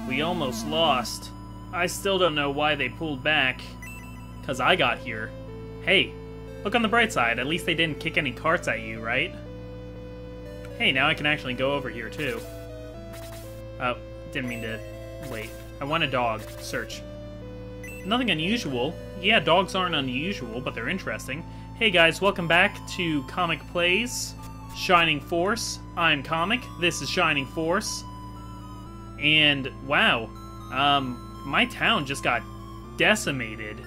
We almost lost. I still don't know why they pulled back. 'Cause I got here. Hey, look on the bright side. At least they didn't kick any carts at you, right? Hey, now I can actually go over here, too. Oh, didn't mean to... Wait. I want a dog. Search. Nothing unusual. Yeah, dogs aren't unusual, but they're interesting. Hey guys, welcome back to Comic Plays. Shining Force. I'm Comic. This is Shining Force. And, wow. My town just got decimated.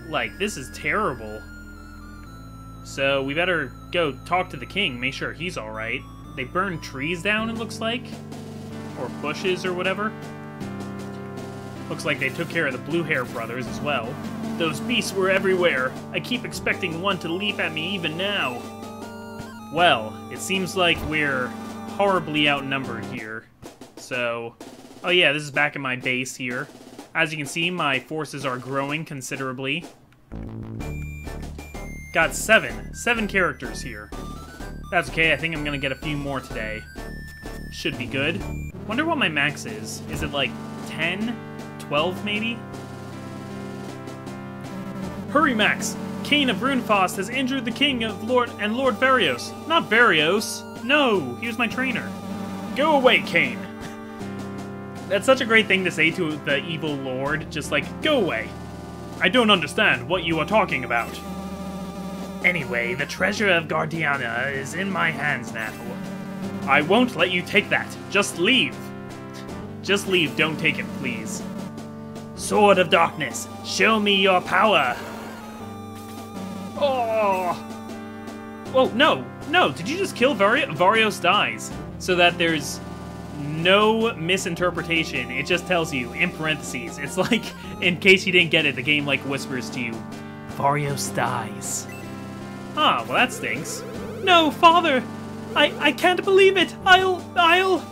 Like, this is terrible. So, we better go talk to the king, make sure he's alright. They burned trees down, it looks like. Or bushes or whatever. Looks like they took care of the Blue Hair brothers as well. Those beasts were everywhere. I keep expecting one to leap at me even now. Well, it seems like we're horribly outnumbered here. So, oh yeah, this is back in my base here. As you can see, my forces are growing considerably. Got 7 characters here. That's okay, I think I'm gonna get a few more today. Should be good. Wonder what my max is. Is it like 10? 12 maybe? Hurry, Max! Cain of Runefaust has injured the king of Lord Varios. Not Varios! No! He was my trainer. Go away, Cain! That's such a great thing to say to the evil lord, just like, go away. I don't understand what you are talking about. Anyway, the treasure of Guardiana is in my hands now. I won't let you take that. Just leave. Just leave, don't take it, please. Sword of Darkness, show me your power. Oh! Oh, no! No, did you just kill Varios dies? So that there's no misinterpretation. It just tells you, in parentheses. It's like, in case you didn't get it, the game like whispers to you, Varios dies. Ah, well that stinks. No, father! I can't believe it! I'll...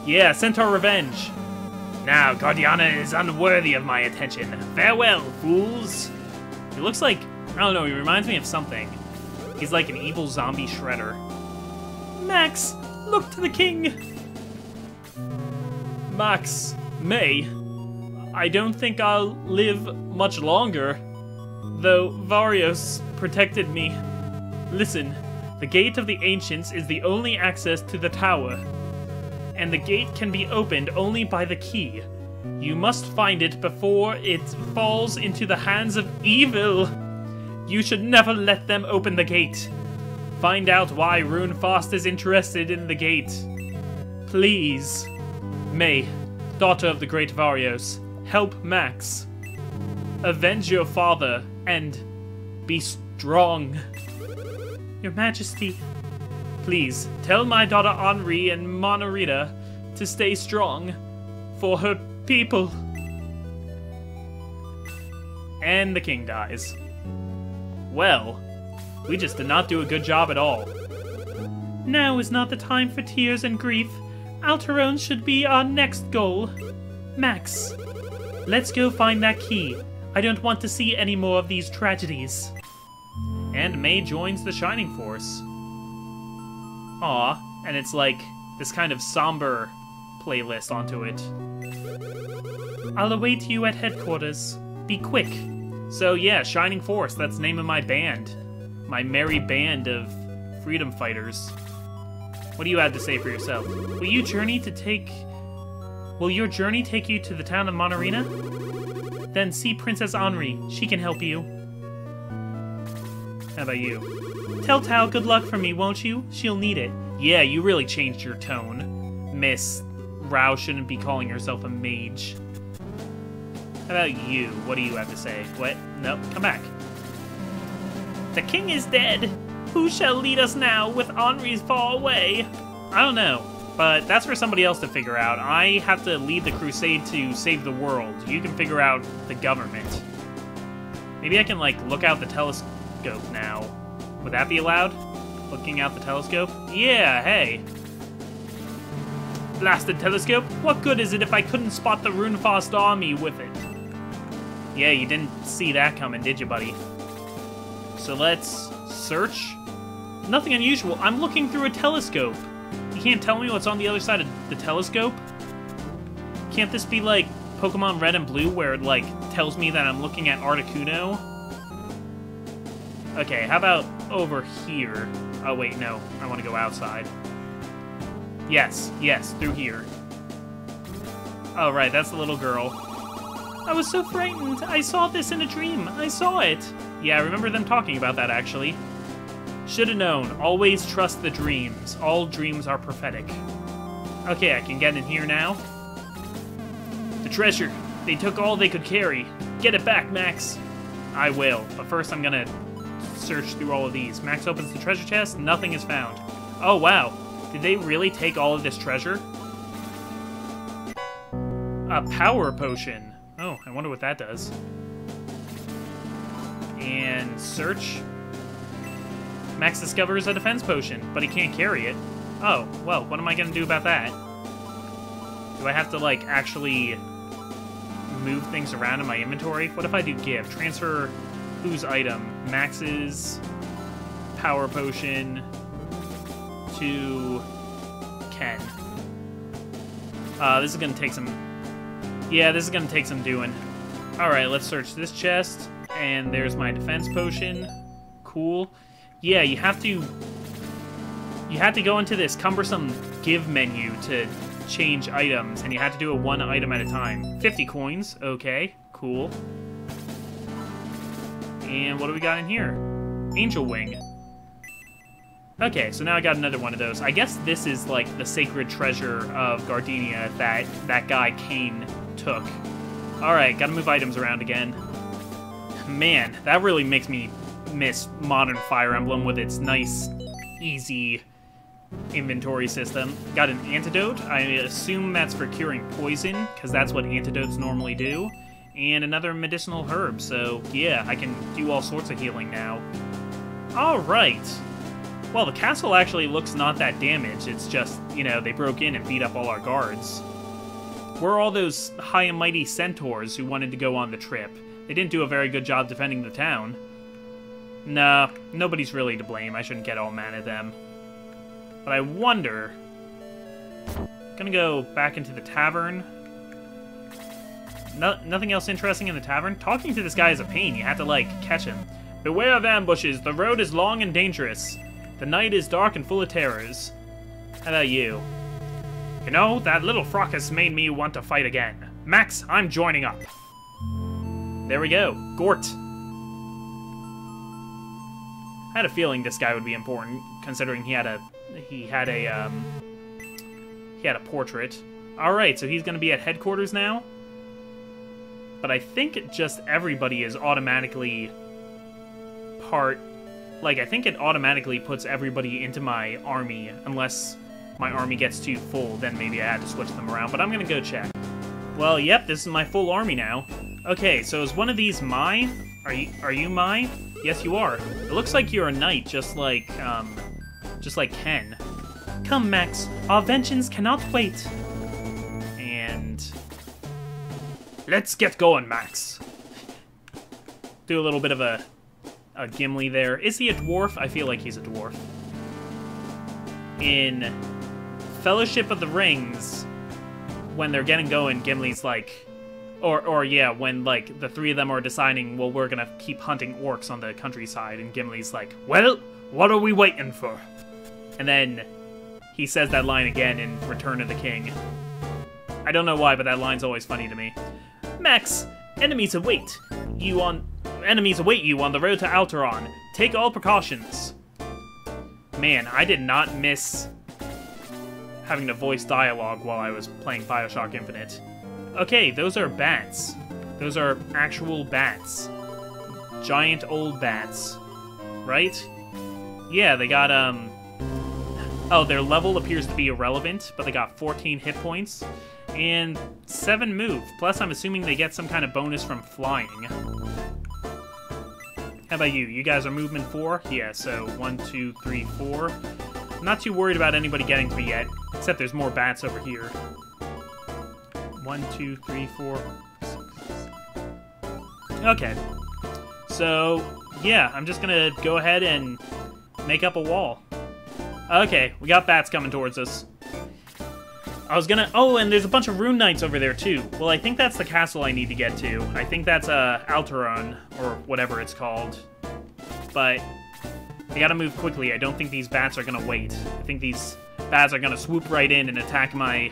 Yeah, Centaur Revenge. Now, Guardiana is unworthy of my attention. Farewell, fools! He looks like, I don't know, he reminds me of something. He's like an evil zombie shredder. Max, look to the king! Max, May, I don't think I'll live much longer. Though Varios protected me. Listen, the Gate of the Ancients is the only access to the tower. And the gate can be opened only by the key. You must find it before it falls into the hands of evil. You should never let them open the gate. Find out why Runefaust is interested in the gate. Please. May, daughter of the great Varios, help Max. Avenge your father, and be strong. Your Majesty, please tell my daughter Henri and Monorita to stay strong for her people. And the king dies. Well, we just did not do a good job at all. Now is not the time for tears and grief. Alterone should be our next goal. Max, let's go find that key. I don't want to see any more of these tragedies. And May joins the Shining Force. Aw, and it's like this kind of somber playlist onto it. I'll await you at headquarters. Be quick. So yeah, Shining Force, that's the name of my band. My merry band of freedom fighters. What do you have to say for yourself? Will your journey take you to the town of Monorina? Then see Princess Henri. She can help you. How about you? Tell Tao good luck for me, won't you? She'll need it. Yeah, you really changed your tone. Miss Rao shouldn't be calling herself a mage. How about you? What do you have to say? What? Nope, come back. The king is dead. Who shall lead us now with Henri's far away? I don't know, but that's for somebody else to figure out. I have to lead the crusade to save the world. You can figure out the government. Maybe I can, like, look out the telescope now. Would that be allowed? Looking out the telescope? Yeah, hey. Blasted telescope? What good is it if I couldn't spot the Runefaust army with it? Yeah, you didn't see that coming, did you, buddy? So let's search. Nothing unusual. I'm looking through a telescope. You can't tell me what's on the other side of the telescope? Can't this be like Pokemon Red and Blue where it like tells me that I'm looking at Articuno? Okay, how about over here? Oh wait, no. I want to go outside. Yes, through here. Oh right, that's the little girl. I was so frightened. I saw this in a dream. I saw it. Yeah, I remember them talking about that actually. Should've known. Always trust the dreams. All dreams are prophetic. Okay, I can get in here now. The treasure. They took all they could carry. Get it back, Max. I will, but first I'm gonna search through all of these. Max opens the treasure chest. Nothing is found. Oh, wow. Did they really take all of this treasure? A power potion. Oh, I wonder what that does. And search. Max discovers a defense potion, but he can't carry it. Oh, well, what am I gonna do about that? Do I have to, like, actually move things around in my inventory? What if I do give? Transfer whose item? Max's power potion to Ken. This is gonna take some... Yeah, this is gonna take some doing. Alright, let's search this chest. And there's my defense potion. Cool. Yeah, you have to go into this cumbersome give menu to change items, and you have to do it one item at a time. 50 coins. Okay, cool. And what do we got in here? Angel Wing. Okay, so now I got another one of those. I guess this is like the sacred treasure of Gardenia that guy Kane took. Alright, gotta move items around again. Man, that really makes me miss modern Fire Emblem with its nice, easy inventory system. Got an antidote. I assume that's for curing poison, because that's what antidotes normally do. And another medicinal herb, so yeah, I can do all sorts of healing now. Alright. Well, the castle actually looks not that damaged. It's just, you know, they broke in and beat up all our guards. Where are all those high and mighty centaurs who wanted to go on the trip? They didn't do a very good job defending the town. Nah, nobody's really to blame. I shouldn't get all mad at them. But I wonder... Gonna go back into the tavern. Nothing else interesting in the tavern? Talking to this guy is a pain. You have to, like, catch him. Beware of ambushes. The road is long and dangerous. The night is dark and full of terrors. How about you? You know, that little fracas made me want to fight again. Max, I'm joining up. There we go. Gort. I had a feeling this guy would be important, considering he had a portrait. Alright, so he's gonna be at headquarters now. But I think just everybody is automatically part... Like, I think it automatically puts everybody into my army, unless my army gets too full, then maybe I had to switch them around, but I'm gonna go check. Well, yep, this is my full army now. Okay, so is one of these Mai? Are you Mai? Yes, you are. It looks like you're a knight, just like Ken. Come, Max. Our vengeance cannot wait. And... let's get going, Max. Do a little bit of a Gimli there. Is he a dwarf? I feel like he's a dwarf. In Fellowship of the Rings, when they're getting going, Gimli's like... Or yeah, when, like, the three of them are deciding, well, we're gonna keep hunting orcs on the countryside, and Gimli's like, well, what are we waiting for? And then he says that line again in Return of the King. I don't know why, but that line's always funny to me. Max, enemies await you on the road to Alteron. Take all precautions. Man, I did not miss having to voice dialogue while I was playing Bioshock Infinite. Okay, those are bats. Those are actual bats. Giant old bats. Right? Yeah, they got, oh, their level appears to be irrelevant, but they got 14 hit points. And 7 move. Plus, I'm assuming they get some kind of bonus from flying. How about you? You guys are movement 4? Yeah, so 1, 2, 3, 4. I'm not too worried about anybody getting to me yet, except there's more bats over here. 1, 2, 3, 4, 6. Okay. So, yeah, I'm just gonna go ahead and make up a wall. Okay, we got bats coming towards us. I was gonna... Oh, and there's a bunch of rune knights over there, too. Well, I think that's the castle I need to get to. I think that's, Alteron, or whatever it's called. But I gotta move quickly. I don't think these bats are gonna wait. I think these bats are gonna swoop right in and attack my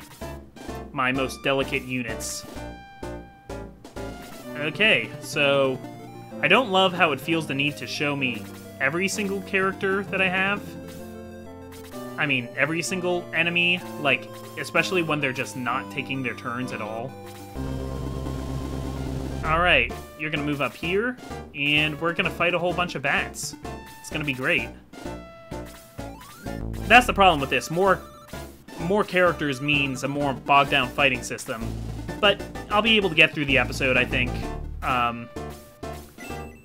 most delicate units. Okay, so I don't love how it feels the need to show me every single character that I have. I mean, every single enemy, like, especially when they're just not taking their turns at all. Alright, you're gonna move up here, and we're gonna fight a whole bunch of bats. It's gonna be great. That's the problem with this. More characters means a more bogged-down fighting system. But I'll be able to get through the episode, I think.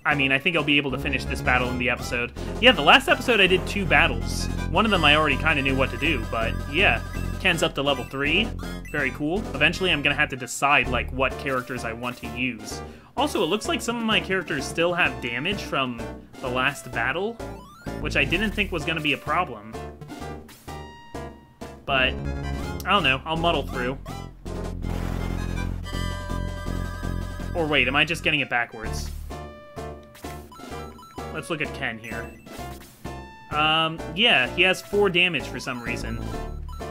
I mean, I think I'll be able to finish this battle in the episode. Yeah, the last episode I did 2 battles. One of them I already kind of knew what to do, but yeah. Ken's up to level 3. Very cool. Eventually I'm gonna have to decide, like, what characters I want to use. Also, it looks like some of my characters still have damage from the last battle, which I didn't think was gonna be a problem. But, I don't know, I'll muddle through. Or wait, am I just getting it backwards? Let's look at Ken here. Yeah, he has 4 damage for some reason.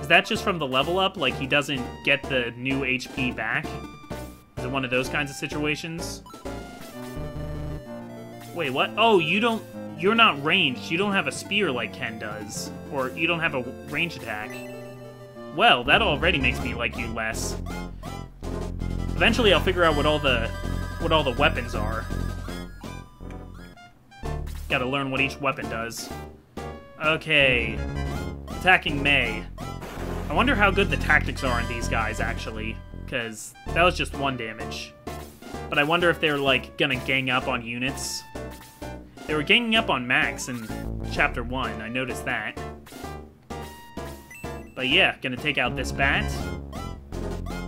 Is that just from the level up? Like, he doesn't get the new HP back? Is it one of those kinds of situations? Wait, what? Oh, you're not ranged. You don't have a spear like Ken does. Or you don't have a range attack. Well, that already makes me like you less. Eventually I'll figure out what all the weapons are. Gotta learn what each weapon does. Okay. Attacking May. I wonder how good the tactics are in these guys, actually. Because that was just 1 damage. But I wonder if they're, like, gonna gang up on units. They were ganging up on Max in Chapter 1. I noticed that. But yeah, gonna take out this bat.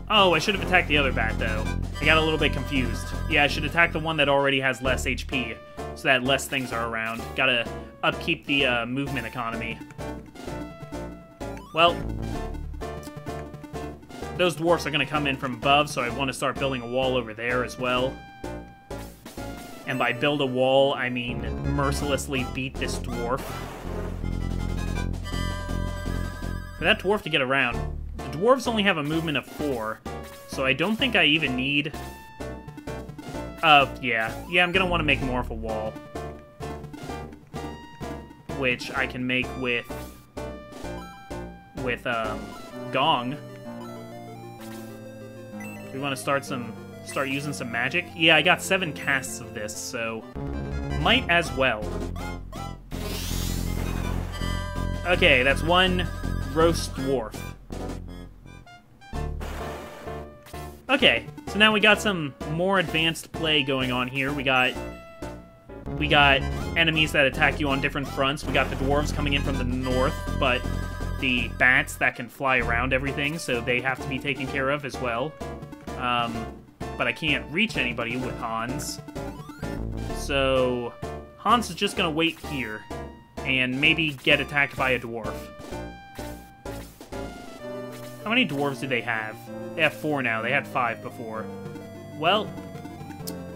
Oh, I should have attacked the other bat, though. I got a little bit confused. Yeah, I should attack the one that already has less HP, so that less things are around. Gotta upkeep the movement economy. Well, those dwarfs are gonna come in from above, so I want to start building a wall over there as well. And by build a wall, I mean mercilessly beat this dwarf. For that dwarf to get around, the dwarves only have a movement of 4, so I don't think I even need... yeah, I'm gonna want to make more of a wall. Which I can make with Gong. We want to start using some magic? Yeah, I got 7 casts of this, so might as well. Okay, that's 1 roast dwarf. Okay, so now we got some more advanced play going on here. We got enemies that attack you on different fronts. We got the dwarves coming in from the north, but the bats that can fly around everything, so they have to be taken care of as well. But I can't reach anybody with Hans. So Hans is just gonna wait here and maybe get attacked by a dwarf. How many dwarves do they have? They have 4 now. They had 5 before. Well,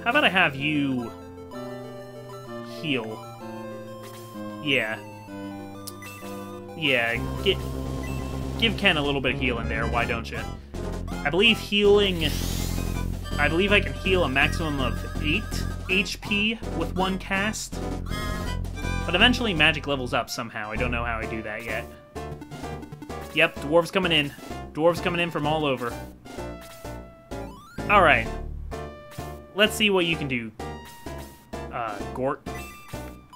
how about I have you heal? Yeah. Yeah, give Ken a little bit of healing there, why don't you? I believe I can heal a maximum of 8 HP with 1 cast. But eventually magic levels up somehow. I don't know how I do that yet. Yep, dwarves coming in. Dwarves coming in from all over. Alright. Let's see what you can do, Gort.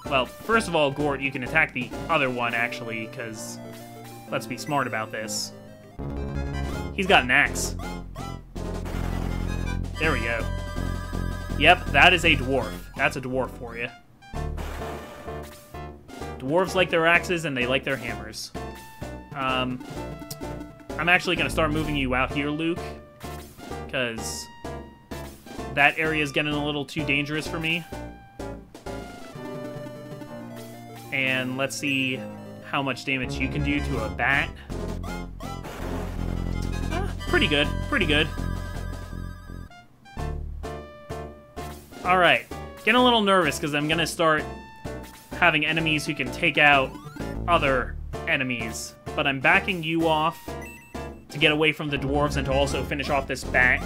Well, first of all, Gort, you can attack the other one, actually, because let's be smart about this. He's got an axe. There we go. Yep, that is a dwarf. That's a dwarf for you. Dwarves like their axes, and they like their hammers. I'm actually going to start moving you out here, Luke, because that area is getting a little too dangerous for me. And let's see how much damage you can do to a bat. pretty good. Pretty good. Alright. Getting a little nervous because I'm going to start having enemies who can take out other enemies. But I'm backing you off to get away from the dwarves and to also finish off this bat.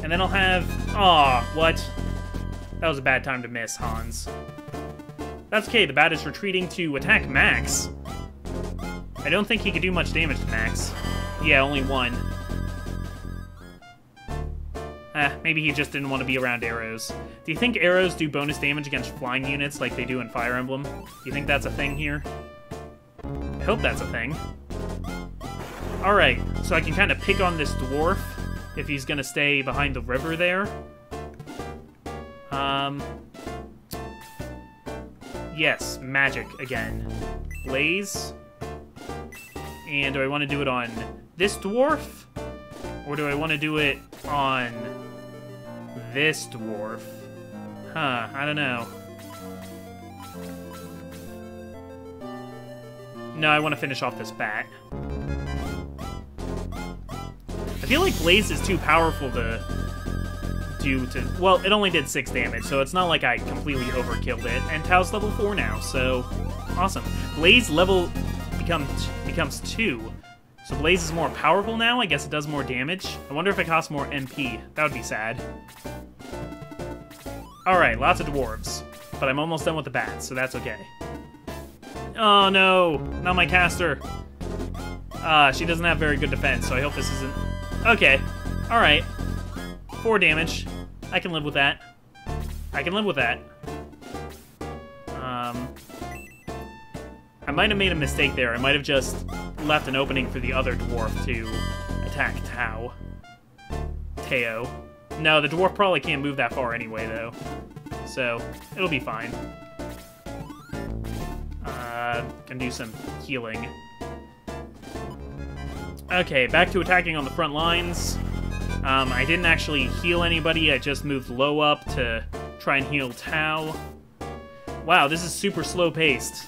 And then I'll have... Aw, what? That was a bad time to miss, Hans. That's okay, the bat is retreating to attack Max. I don't think he could do much damage to Max. Yeah, only one. Maybe he just didn't want to be around arrows. Do you think arrows do bonus damage against flying units like they do in Fire Emblem? Do you think that's a thing here? I hope that's a thing. Alright, so I can kind of pick on this dwarf if he's gonna stay behind the river there. Yes, magic again. Blaze. And do I want to do it on this dwarf? Or do I want to do it on this dwarf? Huh, I don't know. No, I want to finish off this bat. I feel like Blaze is too powerful to do to... Well, it only did 6 damage, so it's not like I completely overkilled it. And Tao's level 4 now, so awesome. Blaze level becomes 2. So Blaze is more powerful now. I guess it does more damage. I wonder if it costs more MP. That would be sad. Alright, lots of dwarves. But I'm almost done with the bats, so that's okay. Oh no, not my caster. She doesn't have very good defense, so I hope this isn't... Okay, alright. 4 damage. I can live with that. I can live with that. I might have made a mistake there. I might have just left an opening for the other dwarf to attack Teo. No, the dwarf probably can't move that far anyway, though. So, it'll be fine. Can do some healing. Okay, back to attacking on the front lines. I didn't actually heal anybody, I just moved low up to try and heal Tao. Wow, this is super slow-paced.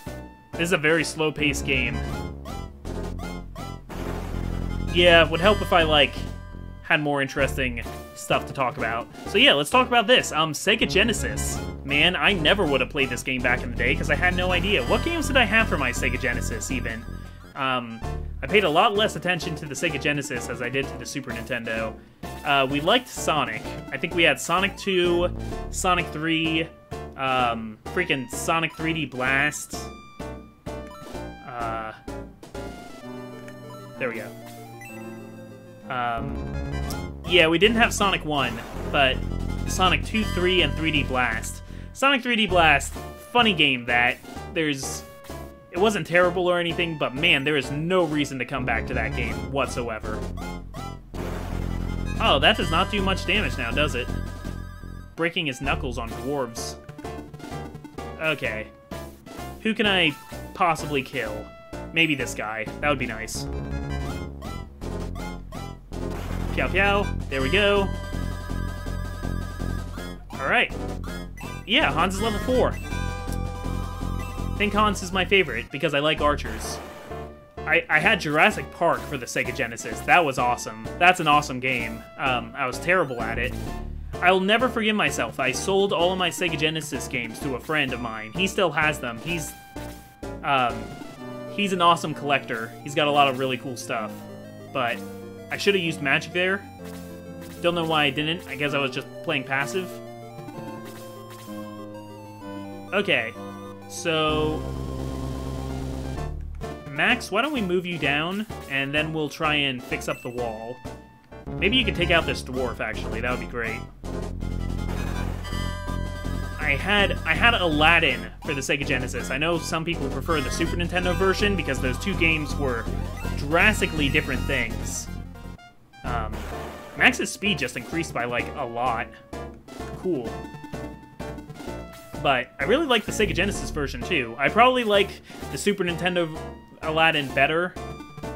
This is a very slow-paced game. Yeah, it would help if I, like, had more interesting stuff to talk about. So yeah, let's talk about this. Sega Genesis. Man, I never would have played this game back in the day because I had no idea. What games did I have for my Sega Genesis, even? I paid a lot less attention to the Sega Genesis as I did to the Super Nintendo. We liked Sonic. I think we had Sonic 2, Sonic 3, freaking Sonic 3D Blast. There we go. Yeah, we didn't have Sonic 1, but Sonic 2, 3, and 3D Blast. Sonic 3D Blast, funny game that. It wasn't terrible or anything, but man, there is no reason to come back to that game whatsoever. Oh, that does not do much damage now, does it? Breaking his knuckles on dwarves. Okay. Who can I possibly kill? Maybe this guy. That would be nice. Pew pew. There we go. Alright. Yeah, Hans is level 4. I think Hans is my favorite because I like archers. I had Jurassic Park for the Sega Genesis. That was awesome. That's an awesome game. I was terrible at it. I'll never forgive myself. I sold all of my Sega Genesis games to a friend of mine. He still has them. He's an awesome collector. He's got a lot of really cool stuff. But I should have used magic there. Don't know why I didn't. I guess I was just playing passive. Okay. So, Max, why don't we move you down, and then we'll try and fix up the wall. Maybe you could take out this dwarf, actually. That would be great. I had Aladdin for the Sega Genesis. I know some people prefer the Super Nintendo version because those two games were drastically different things. Max's speed just increased by, like, a lot. Cool. But I really like the Sega Genesis version, too. I probably like the Super Nintendo Aladdin better,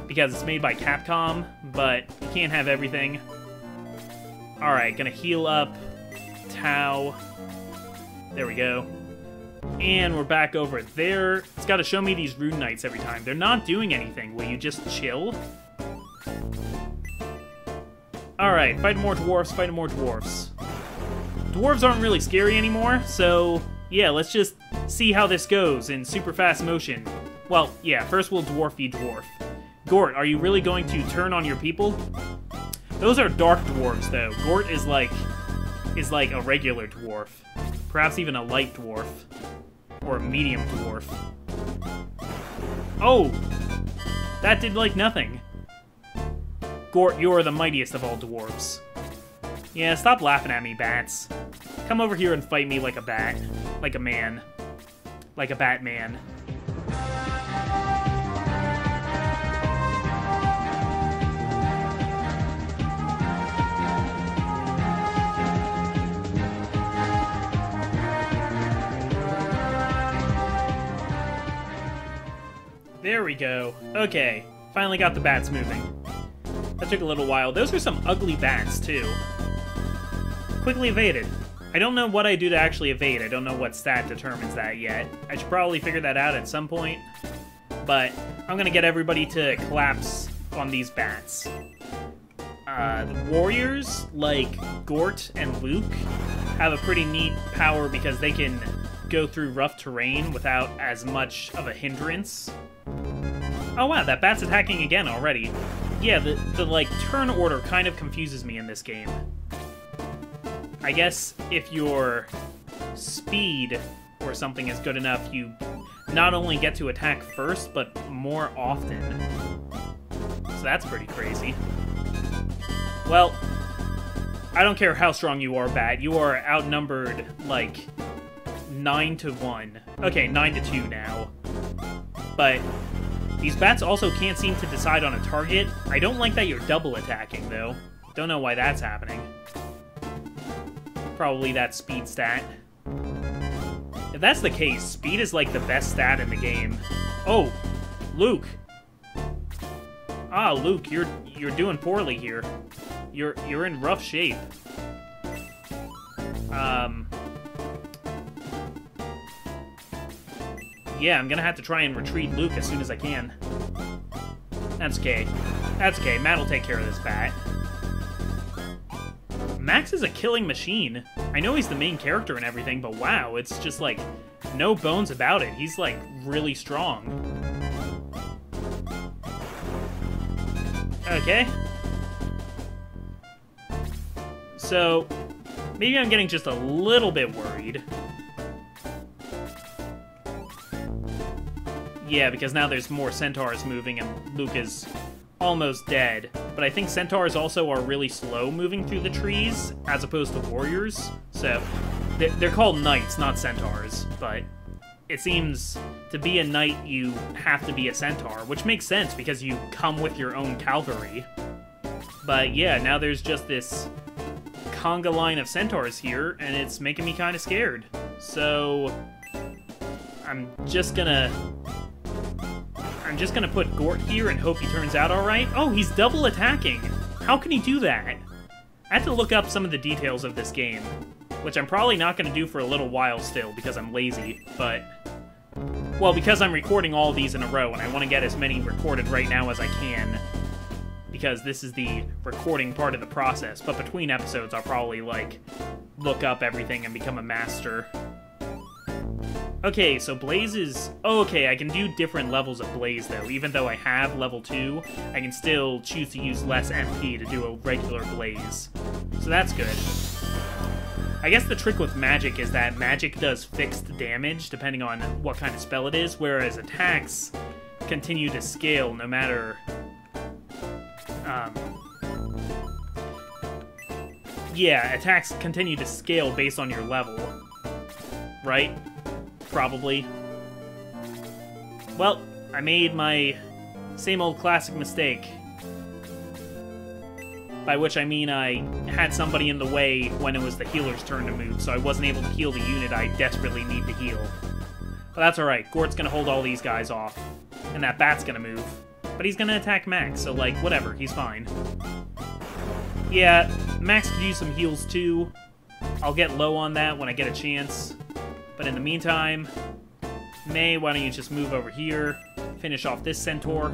because it's made by Capcom, but you can't have everything. Alright, gonna heal up Tao. There we go. And we're back over there. It's gotta show me these Rune Knights every time. They're not doing anything. Will you just chill? Alright, fight more dwarfs, fight more dwarfs. Dwarves aren't really scary anymore, so yeah, let's just see how this goes in super fast motion. Well, yeah, first we'll dwarfy dwarf. Gort, are you really going to turn on your people? Those are dark dwarves, though. Gort is like a regular dwarf. Perhaps even a light dwarf. Or a medium dwarf. Oh! That did, like, nothing. Gort, you are the mightiest of all dwarves. Yeah, stop laughing at me, bats. Come over here and fight me like a bat. Like a man. Like a Batman. There we go. Okay, finally got the bats moving. That took a little while. Those are some ugly bats, too. Quickly evaded. I don't know what I do to actually evade. I don't know what stat determines that yet. I should probably figure that out at some point. But I'm gonna get everybody to collapse on these bats. The warriors, like Gort and Luke, have a pretty neat power because they can go through rough terrain without as much of a hindrance. Oh wow, that bat's attacking again already. Yeah, the like, turn order kind of confuses me in this game. I guess if your speed or something is good enough, you not only get to attack first, but more often. So that's pretty crazy. Well, I don't care how strong you are, Bat. You are outnumbered, like, 9-1. Okay, 9-2 now. But these bats also can't seem to decide on a target. I don't like that you're double attacking, though. Don't know why that's happening. Probably that speed stat. If that's the case, speed is like the best stat in the game. Oh, Luke. Ah, Luke, you're doing poorly here. You're in rough shape. Yeah, I'm gonna have to try and retreat Luke as soon as I can. That's okay. That's okay. Matt will take care of this bat. Max is a killing machine. I know he's the main character and everything, but wow, it's just like no bones about it. He's like really strong. Okay. So, maybe I'm getting just a little bit worried. Yeah, because now there's more centaurs moving and Luke is almost dead. But I think centaurs also are really slow moving through the trees, as opposed to warriors. So, they're called knights, not centaurs. But it seems to be a knight, you have to be a centaur, which makes sense because you come with your own cavalry. But yeah, now there's just this conga line of centaurs here, and it's making me kind of scared. So, I'm just gonna put Gort here and hope he turns out alright. Oh, he's double attacking! How can he do that? I have to look up some of the details of this game, which I'm probably not going to do for a little while still, because I'm lazy, but... Well, because I'm recording all of these in a row, and I want to get as many recorded right now as I can, because this is the recording part of the process, but between episodes I'll probably, like, look up everything and become a master. Okay, so Blaze is... Oh, okay, I can do different levels of Blaze, though. Even though I have level 2, I can still choose to use less MP to do a regular Blaze. So that's good. I guess the trick with magic is that magic does fixed damage, depending on what kind of spell it is, whereas attacks continue to scale no matter... Yeah, attacks continue to scale based on your level. Right? Probably. Well, I made my same old classic mistake. By which I mean I had somebody in the way when it was the healer's turn to move, so I wasn't able to heal the unit I desperately need to heal. But that's alright, Gort's gonna hold all these guys off. And that bat's gonna move. But he's gonna attack Max, so like, whatever, he's fine. Yeah, Max could use some heals too. I'll get low on that when I get a chance. But in the meantime, May, why don't you just move over here, finish off this centaur.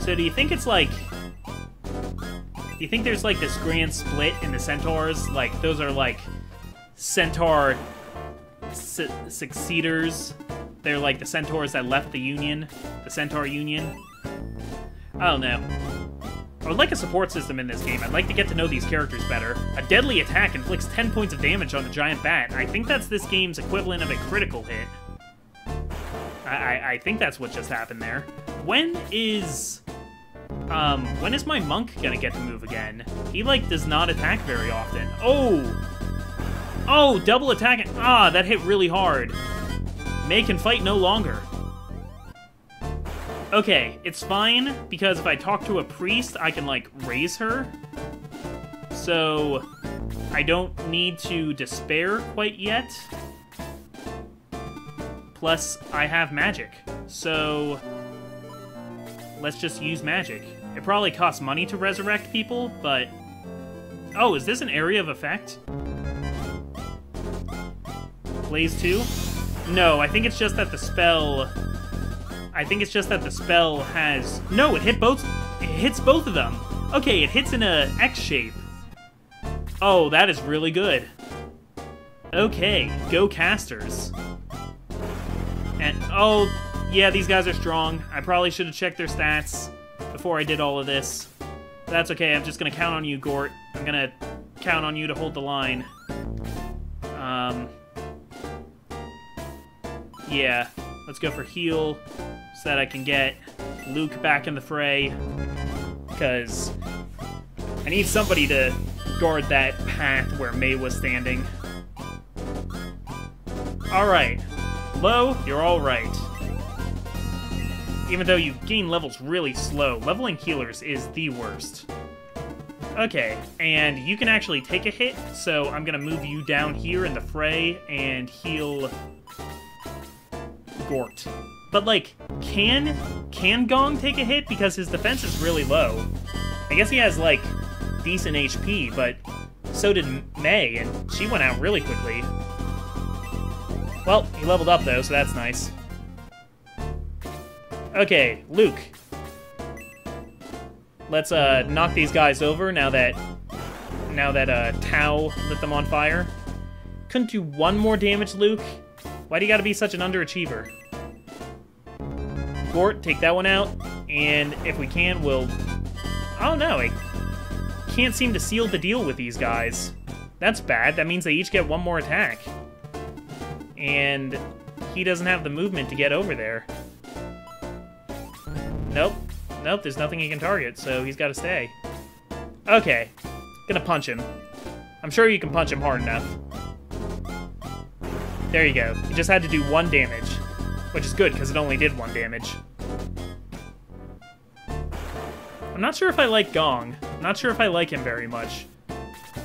So do you think it's like... Do you think there's like this grand split in the centaurs? Like, those are like centaur succeeders. They're like the centaurs that left the Union, the Centaur Union. I don't know. I would like a support system in this game. I'd like to get to know these characters better. A deadly attack inflicts 10 points of damage on the giant bat. I think that's this game's equivalent of a critical hit. I think that's what just happened there. When is my monk gonna get to move again? He, like, does not attack very often. Oh! Oh, double attack. Ah, that hit really hard. May can fight no longer. Okay, it's fine, because if I talk to a priest, I can, like, raise her. So, I don't need to despair quite yet. Plus, I have magic. So, let's just use magic. It probably costs money to resurrect people, but... Oh, is this an area of effect? Blaze 2? No, I think it's just that the spell... I think it's just that the spell has... No, it hit both... It hits both of them. Okay, it hits in a X shape. Oh, that is really good. Okay, go casters. And, oh, yeah, these guys are strong. I probably should have checked their stats before I did all of this. That's okay, I'm just gonna count on you, Gort. I'm gonna count on you to hold the line. Yeah, let's go for heal so that I can get Luke back in the fray. Because I need somebody to guard that path where May was standing. Alright. Low, you're alright. Even though you gain levels really slow, leveling healers is the worst. Okay, and you can actually take a hit, so I'm gonna move you down here in the fray and heal Gort. But, like, can Gong take a hit? Because his defense is really low. I guess he has, like, decent HP, but so did May, and she went out really quickly. Well, he leveled up, though, so that's nice. Okay, Luke. Let's, knock these guys over now that Tao lit them on fire. Couldn't do one more damage, Luke? Why do you gotta be such an underachiever? Gort, take that one out, and if we can, we'll... Oh no, I can't seem to seal the deal with these guys. That's bad, that means they each get one more attack. And he doesn't have the movement to get over there. Nope. Nope, there's nothing he can target, so he's gotta stay. Okay. Gonna punch him. I'm sure you can punch him hard enough. There you go. He just had to do 1 damage. Which is good, because it only did 1 damage. I'm not sure if I like Gong. I'm not sure if I like him very much.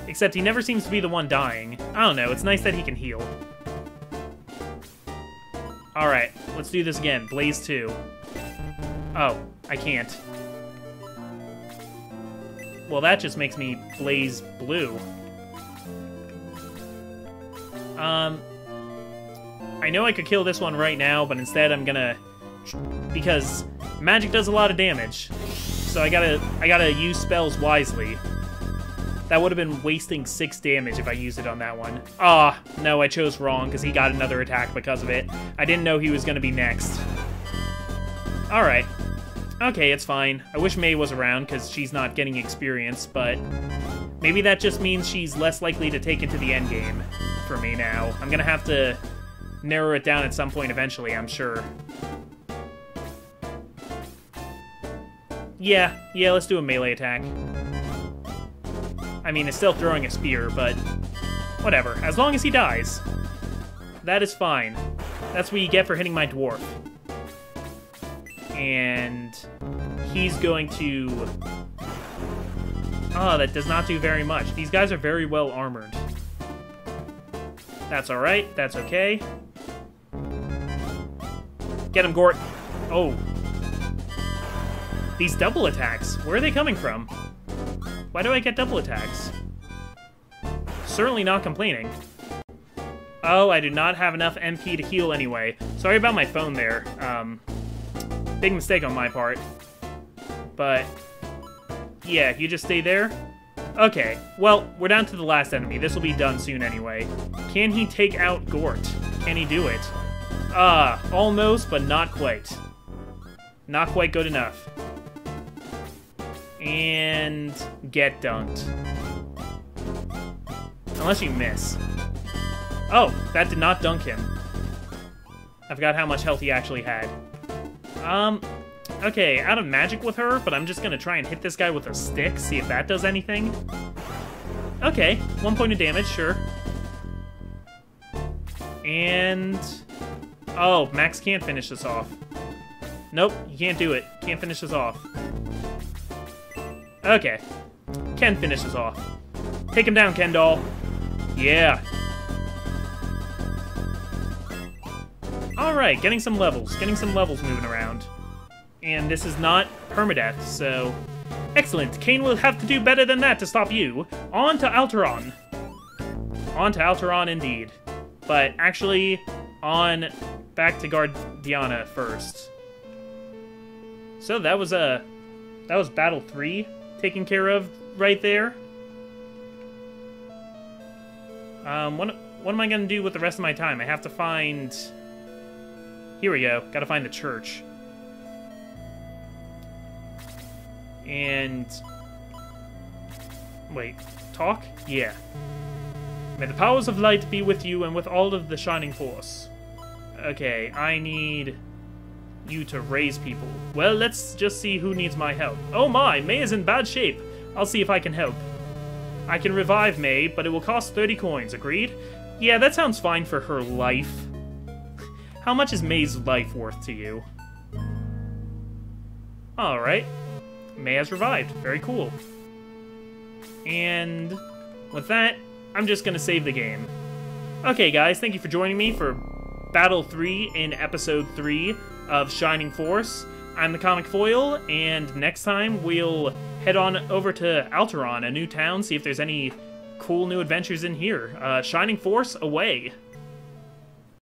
Except he never seems to be the one dying. I don't know, it's nice that he can heal. Alright, let's do this again. Blaze 2. Oh, I can't. Well, that just makes me blaze blue. I know I could kill this one right now, but instead I'm gonna... Because magic does a lot of damage. So I gotta use spells wisely. That would have been wasting 6 damage if I used it on that one. Ah, no, I chose wrong, because he got another attack because of it. I didn't know he was gonna be next. Alright. Okay, it's fine. I wish May was around, because she's not getting experience, but... Maybe that just means she's less likely to take it to the endgame for me now. I'm gonna have to narrow it down at some point eventually, I'm sure. Yeah, let's do a melee attack. I mean, it's still throwing a spear, but whatever. As long as he dies, that is fine. That's what you get for hitting my dwarf. And he's going to... Oh, that does not do very much. These guys are very well armored. That's alright. That's okay. Get him, Gort. Oh. These double attacks. Where are they coming from? Why do I get double attacks? Certainly not complaining. Oh, I do not have enough MP to heal anyway. Sorry about my phone there. Big mistake on my part. But, yeah, you just stay there? Okay, well, we're down to the last enemy. This will be done soon anyway. Can he take out Gort? Can he do it? Almost, but not quite. Not quite good enough. And get dunked. Unless you miss. Oh, that did not dunk him. I forgot how much health he actually had. Okay, out of magic with her, but I'm just gonna try and hit this guy with a stick, see if that does anything. Okay, 1 point of damage, sure. And... oh, Max can't finish this off. Nope, you can't do it. Can't finish this off. Okay. Ken finishes off. Take him down, Ken doll. Yeah. Alright, getting some levels. Getting some levels moving around. And this is not permadeath, so... excellent. Kane will have to do better than that to stop you. On to Alteron. On to Alteron, indeed. But actually, on back to Guardiana first. So that was Battle 3 taken care of right there. What am I gonna do with the rest of my time? I have to find... here we go. Gotta find the church. And... wait. Talk? Yeah. May the powers of light be with you and with all of the Shining Force. Okay, I need you to raise people. Well, let's just see who needs my help. Oh my, May is in bad shape. I'll see if I can help. I can revive May, but it will cost 30 coins, agreed? Yeah, that sounds fine for her life. How much is May's life worth to you? Alright. May has revived. Very cool. And with that, I'm just gonna save the game. Okay, guys, thank you for joining me for Battle 3 in Episode 3 of Shining Force. I'm the Comic Foil, and next time we'll head on over to Alteron, a new town, see if there's any cool new adventures in here. Shining Force, away!